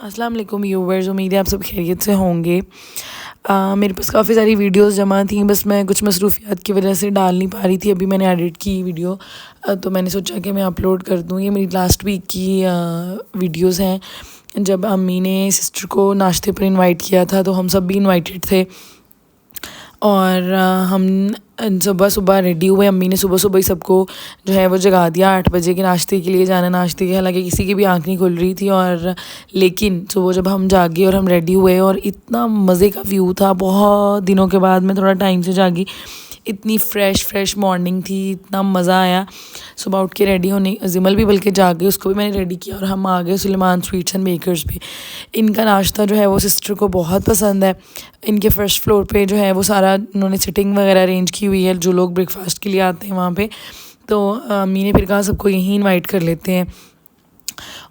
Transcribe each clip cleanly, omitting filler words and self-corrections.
अस्सलाम वालेकुम व्यूवर्स, उम्मीद है आप सब खैरियत से होंगे। मेरे पास काफ़ी सारी वीडियोस जमा थी, बस मैं कुछ मसरूफियात की वजह से डाल नहीं पा रही थी। अभी मैंने एडिट की वीडियो, तो मैंने सोचा कि मैं अपलोड कर दूँ। ये मेरी लास्ट वीक की वीडियोस हैं, जब अम्मी ने सिस्टर को नाश्ते पर इनवाइट किया था, तो हम सब भी इनवाइटेड थे। और हम सुबह सुबह रेडी हुए। अम्मी ने सुबह सुबह ही सबको जो है वो जगा दिया 8 बजे के नाश्ते के लिए जाना नाश्ते के। हालांकि किसी की भी आंख नहीं खुल रही थी, और लेकिन सुबह जब हम जागे और हम रेडी हुए, और इतना मज़े का व्यू था। बहुत दिनों के बाद मैं थोड़ा टाइम से जागी, इतनी फ्रेश मॉर्निंग थी, इतना मज़ा आया। सुबह उठ के रेडी होने, जिमल भी बल्कि जाग गई, उसको भी मैंने रेडी किया और हम आ गए सुलेमान स्वीट्स एंड बेकर्स पे। इनका नाश्ता जो है वो सिस्टर को बहुत पसंद है। इनके फर्स्ट फ्लोर पे जो है वो सारा उन्होंने सिटिंग वगैरह अरेंज की हुई है, जो लोग ब्रेकफास्ट के लिए आते हैं वहाँ पे। तो अम्मी ने फिर कहा सबको यहीं इनवाइट कर लेते हैं।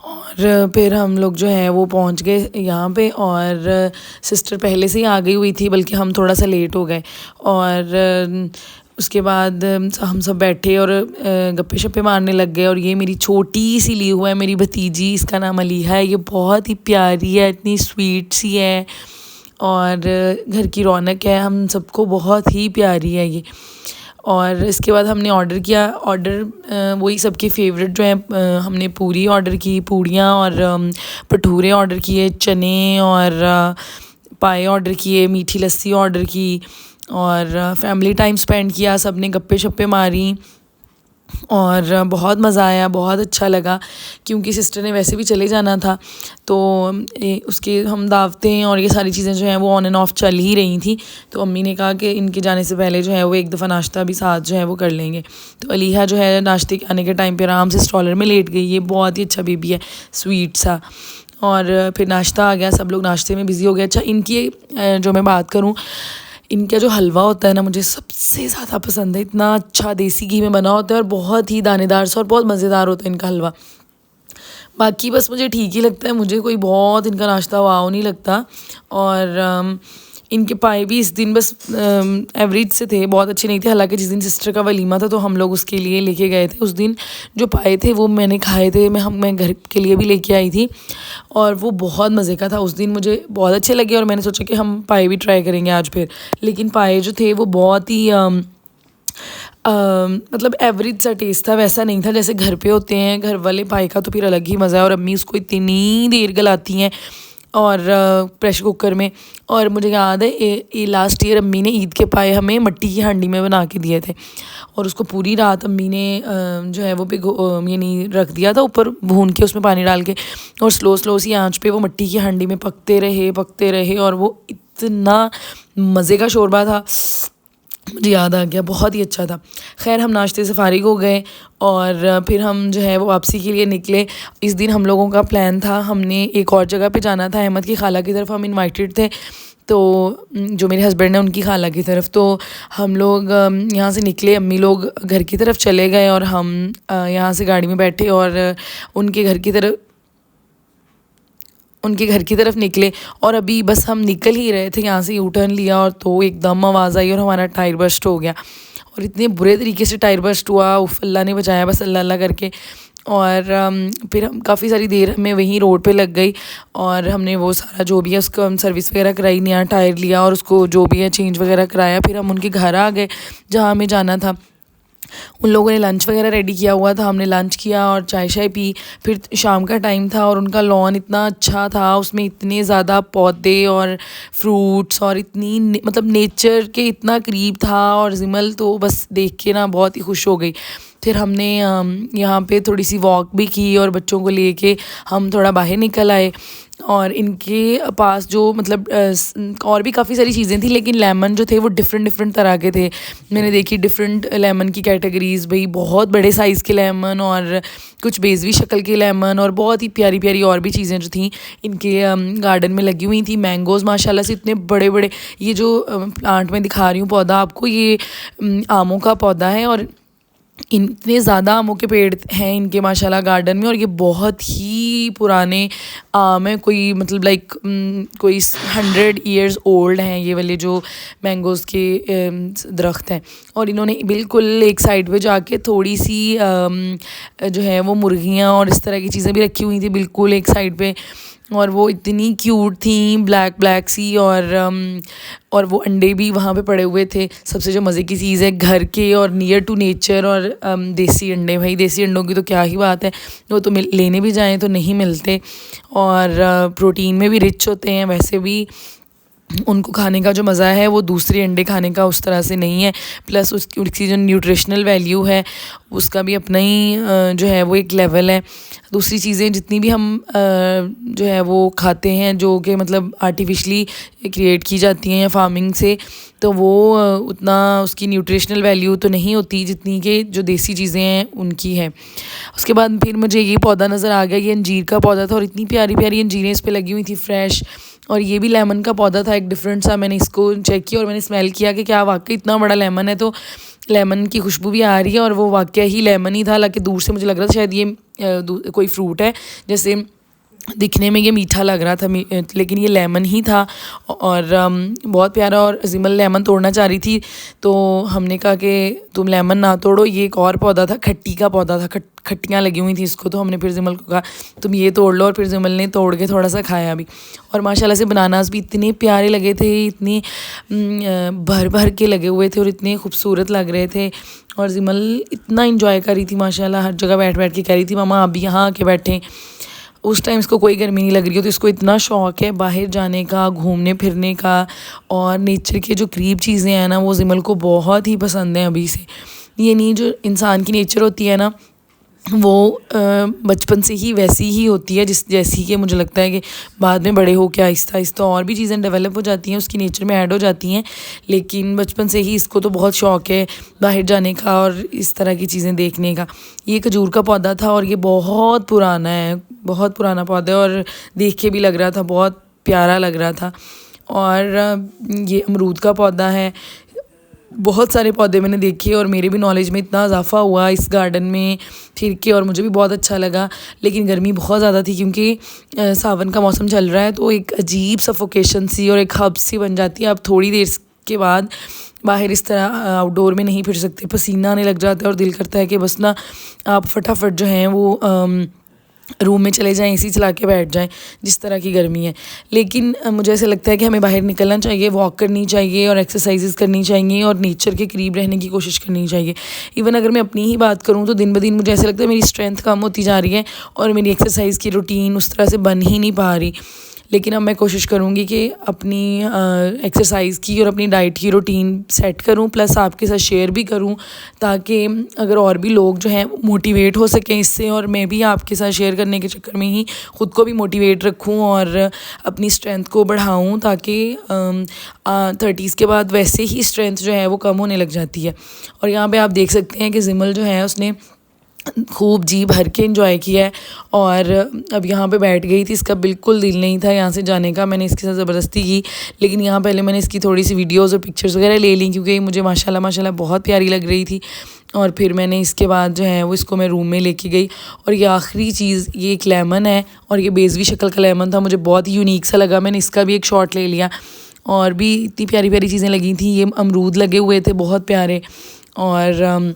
और फिर हम लोग जो है वो पहुंच गए यहाँ पे, और सिस्टर पहले से ही आ गई हुई थी, बल्कि हम थोड़ा सा लेट हो गए। और उसके बाद हम सब बैठे और गप्पे शप्पे मारने लग गए। और ये मेरी छोटी सी ली हुआ है मेरी भतीजी, इसका नाम अलीहा है। ये बहुत ही प्यारी है, इतनी स्वीट सी है, और घर की रौनक है, हम सबको बहुत ही प्यारी है ये। और इसके बाद हमने ऑर्डर किया। वही सबके फेवरेट जो है, हमने पूरी ऑर्डर की, पूड़ियाँ और भटूरे ऑर्डर किए, चने और पाए ऑर्डर किए, मीठी लस्सी ऑर्डर की, और फैमिली टाइम स्पेंड किया, सब ने गप्पे शप्पे मारी, और बहुत मज़ा आया, बहुत अच्छा लगा। क्योंकि सिस्टर ने वैसे भी चले जाना था, तो उसके हम दावतें और ये सारी चीज़ें जो हैं वो ऑन एंड ऑफ चल ही रही थी। तो अम्मी ने कहा कि इनके जाने से पहले जो है वो एक दफ़ा नाश्ता भी साथ जो है वो कर लेंगे। तो अलीहा जो है नाश्ते के आने के टाइम पे आराम से स्ट्रॉलर में लेट गई। ये बहुत ही अच्छा बेबी है, स्वीट सा। और फिर नाश्ता आ गया, सब लोग नाश्ते में बिज़ी हो गए। अच्छा, इनकी जो मैं बात करूँ, इनका जो हलवा होता है ना, मुझे सबसे ज़्यादा पसंद है। इतना अच्छा देसी घी में बना होता है, और बहुत ही दानेदार सा और बहुत मज़ेदार होता है इनका हलवा। बाकी बस मुझे ठीक ही लगता है, मुझे कोई बहुत इनका नाश्ता वाव नहीं लगता। और इनके पाए भी इस दिन बस एवरेज से थे, बहुत अच्छे नहीं थे। हालांकि जिस दिन सिस्टर का वलीमा था, तो हम लोग उसके लिए लेके गए थे। उस दिन जो पाए थे वो मैंने खाए थे, मैं घर के लिए भी लेके आई थी, और वो बहुत मज़े का था। उस दिन मुझे बहुत अच्छे लगे, और मैंने सोचा कि हम पाए भी ट्राई करेंगे आज फिर। लेकिन पाए जो थे वो बहुत ही मतलब एवरेज सा टेस्ट था, वैसा नहीं था जैसे घर पे होते हैं। घर वाले पाए का तो फिर अलग ही मज़ा है, और अम्मी उसको इतनी देर गलाती हैं और प्रेशर कुकर में। और मुझे याद है ये लास्ट ईयर अम्मी ने ईद के पाए हमें मिट्टी की हांडी में बना के दिए थे, और उसको पूरी रात अम्मी ने जो है वो यानी रख दिया था ऊपर भून के, उसमें पानी डाल के, और स्लो सी आंच पे वो मिट्टी की हांडी में पकते रहे, और वो इतना मज़े का शोरबा था, मुझे याद आ गया, बहुत ही अच्छा था। खैर, हम नाश्ते से फारिग हो गए, और फिर हम जो है वो वापसी के लिए निकले। इस दिन हम लोगों का प्लान था, हमने एक और जगह पे जाना था, अहमद की खाला की तरफ हम इनवाइटेड थे, तो जो मेरे हस्बैंड है उनकी खाला की तरफ। तो हम लोग यहाँ से निकले, अम्मी लोग घर की तरफ चले गए, और हम यहाँ से गाड़ी में बैठे और उनके घर की तरफ निकले। और अभी बस हम निकल ही रहे थे, यहाँ से यू टर्न लिया, और तो एकदम आवाज़ आई और हमारा टायर बस्ट हो गया। और इतने बुरे तरीके से टायर बस्ट हुआ, उफ, अल्लाह ने बचाया बस, अल्लाह अल्लाह करके। और फिर हम काफ़ी सारी देर हमें वहीं रोड पे लग गई, और हमने वो सारा जो भी है उसको हम सर्विस वगैरह कराई, नया टायर लिया, और उसको जो भी है चेंज वगैरह कराया। फिर हम उनके घर आ गए जहाँ हमें जाना था। उन लोगों ने लंच वगैरह रेडी किया हुआ था, हमने लंच किया और चाय शाय पी। फिर शाम का टाइम था, और उनका लॉन इतना अच्छा था, उसमें इतने ज़्यादा पौधे और फ्रूट्स, और इतनी मतलब नेचर के इतना करीब था। और जिमल तो बस देख के ना बहुत ही खुश हो गई। फिर हमने यहाँ पे थोड़ी सी वॉक भी की, और बच्चों को लेके हम थोड़ा बाहर निकल आए। और इनके पास जो मतलब और भी काफ़ी सारी चीज़ें थी, लेकिन लेमन जो थे वो डिफरेंट तरह के थे। मैंने देखी डिफरेंट लेमन की कैटेगरीज़, भाई बहुत बड़े साइज़ के लेमन, और कुछ बेजवी शक्ल के लेमन, और बहुत ही प्यारी प्यारी और भी चीज़ें जो थी इनके गार्डन में लगी हुई थी। मैंगोज़ माशाल्लाह से इतने बड़े बड़े, ये जो प्लांट में दिखा रही हूँ पौधा आपको, ये आमों का पौधा है, और इतने ज़्यादा आमों के पेड़ हैं इनके माशाल्लाह गार्डन में। और ये बहुत ही पुराने आम हैं, कोई मतलब लाइक कोई 100 ईयर्स ओल्ड हैं ये वाले जो मैंगोज़ के दरख्त हैं। और इन्होंने बिल्कुल एक साइड पे जाके थोड़ी सी जो है वो मुर्गियाँ और इस तरह की चीज़ें भी रखी हुई थी बिल्कुल एक साइड पे। और वो इतनी क्यूट थी, ब्लैक ब्लैक सी, और वो अंडे भी वहाँ पे पड़े हुए थे। सबसे जो मज़े की चीज़ है, घर के और नियर टू नेचर और देसी अंडे। भाई देसी अंडों की तो क्या ही बात है, वो तो लेने भी जाएँ तो नहीं मिलते, और प्रोटीन में भी रिच होते हैं। वैसे भी उनको खाने का जो मज़ा है वो दूसरे अंडे खाने का उस तरह से नहीं है। प्लस उसकी जो न्यूट्रिशनल वैल्यू है उसका भी अपना ही जो है वो एक लेवल है। दूसरी चीज़ें जितनी भी हम जो है वो खाते हैं, जो कि मतलब आर्टिफिशली क्रिएट की जाती हैं या फार्मिंग से, तो वो उतना उसकी न्यूट्रिशनल वैल्यू तो नहीं होती जितनी कि जो देसी चीज़ें हैं उनकी है। उसके बाद फिर मुझे ये पौधा नज़र आ गया, ये अंजीर का पौधा था और इतनी प्यारी प्यारी अंजीरें इस पर लगी हुई थी फ्रेश। और ये भी लेमन का पौधा था, एक डिफरेंट सा। मैंने इसको चेक किया और मैंने स्मेल किया कि क्या वाकई इतना बड़ा लेमन है, तो लेमन की खुशबू भी आ रही है और वो वाकई ही लेमन ही था। हालांकि दूर से मुझे लग रहा था शायद ये कोई फ्रूट है, जैसे दिखने में ये मीठा लग रहा था, लेकिन ये लेमन ही था और बहुत प्यारा। और जिमल लेमन तोड़ना चाह रही थी, तो हमने कहा कि तुम लेमन ना तोड़ो, ये एक और पौधा था, खट्टी का पौधा था, खट्टियाँ लगी हुई थी इसको। तो हमने फिर जिमल को कहा तुम ये तोड़ लो, और फिर जिमल ने तोड़ के थोड़ा सा खाया भी। और माशाल्लाह से बनानास भी इतने प्यारे लगे थे, इतने भर भर के लगे हुए थे और इतने खूबसूरत लग रहे थे। और जिमल इतना इंजॉय कर रही थी माशाल्लाह, हर जगह बैठ बैठ के कह रही थी मामा आप भी यहाँ आके बैठें। उस टाइम इसको कोई गर्मी नहीं लग रही हो, तो इसको इतना शौक़ है बाहर जाने का, घूमने फिरने का, और नेचर के जो करीब चीज़ें हैं ना वो जिमल को बहुत ही पसंद है अभी से। ये नहीं, जो इंसान की नेचर होती है ना वो बचपन से ही वैसी ही होती है, जैसी कि मुझे लगता है कि बाद में बड़े हो के आहिस्ता आहिस्ता और भी चीज़ें डेवलप हो जाती हैं, उसकी नेचर में ऐड हो जाती हैं। लेकिन बचपन से ही इसको तो बहुत शौक़ है बाहर जाने का और इस तरह की चीज़ें देखने का। ये खजूर का पौधा था और ये बहुत पुराना है, बहुत पुराना पौधा है, और देख के भी लग रहा था बहुत प्यारा लग रहा था। और ये अमरूद का पौधा है। बहुत सारे पौधे मैंने देखे और मेरे भी नॉलेज में इतना इजाफा हुआ इस गार्डन में फिर के, और मुझे भी बहुत अच्छा लगा। लेकिन गर्मी बहुत ज़्यादा थी क्योंकि सावन का मौसम चल रहा है, तो एक अजीब सफोकेशन सी और एक हब सी बन जाती है। आप थोड़ी देर के बाद बाहर इस तरह आउटडोर में नहीं फिर सकते, पसीना आने लग जाता है और दिल करता है कि बस ना आप फटाफट जो हैं वो रूम में चले जाएं, एसी चला के बैठ जाएं, जिस तरह की गर्मी है। लेकिन मुझे ऐसा लगता है कि हमें बाहर निकलना चाहिए, वॉक करनी चाहिए और एक्सरसाइजेस करनी चाहिए और नेचर के करीब रहने की कोशिश करनी चाहिए। इवन अगर मैं अपनी ही बात करूँ तो दिन ब दिन मुझे ऐसा लगता है मेरी स्ट्रेंथ कम होती जा रही है और मेरी एक्सरसाइज की रूटीन उस तरह से बन ही नहीं पा रही। लेकिन अब मैं कोशिश करूँगी कि अपनी एक्सरसाइज़ की और अपनी डाइट की रूटीन सेट करूँ, प्लस आपके साथ शेयर भी करूँ, ताकि अगर और भी लोग जो हैं मोटिवेट हो सकें इससे, और मैं भी आपके साथ शेयर करने के चक्कर में ही ख़ुद को भी मोटिवेट रखूँ और अपनी स्ट्रेंथ को बढ़ाऊँ, ताकि 30s के बाद वैसे ही स्ट्रेंथ जो है वो कम होने लग जाती है। और यहाँ पर आप देख सकते हैं कि जिमल जो है उसने खूब जी भर के एंजॉय किया है और अब यहाँ पे बैठ गई थी। इसका बिल्कुल दिल नहीं था यहाँ से जाने का, मैंने इसके साथ ज़बरदस्ती की। लेकिन यहाँ पहले मैंने इसकी थोड़ी सी वीडियोज़ और पिक्चर्स वगैरह ले ली क्योंकि मुझे माशाल्लाह बहुत प्यारी लग रही थी। और फिर मैंने इसके बाद जो है वो इसको मैं रूम में लेके गई। और ये आखिरी चीज़, ये एक लेमन है और ये बेजवी शक्ल का लेमन था, मुझे बहुत ही यूनिक सा लगा, मैंने इसका भी एक शॉट ले लिया। और भी इतनी प्यारी प्यारी चीज़ें लगी थी। ये अमरूद लगे हुए थे बहुत प्यारे, और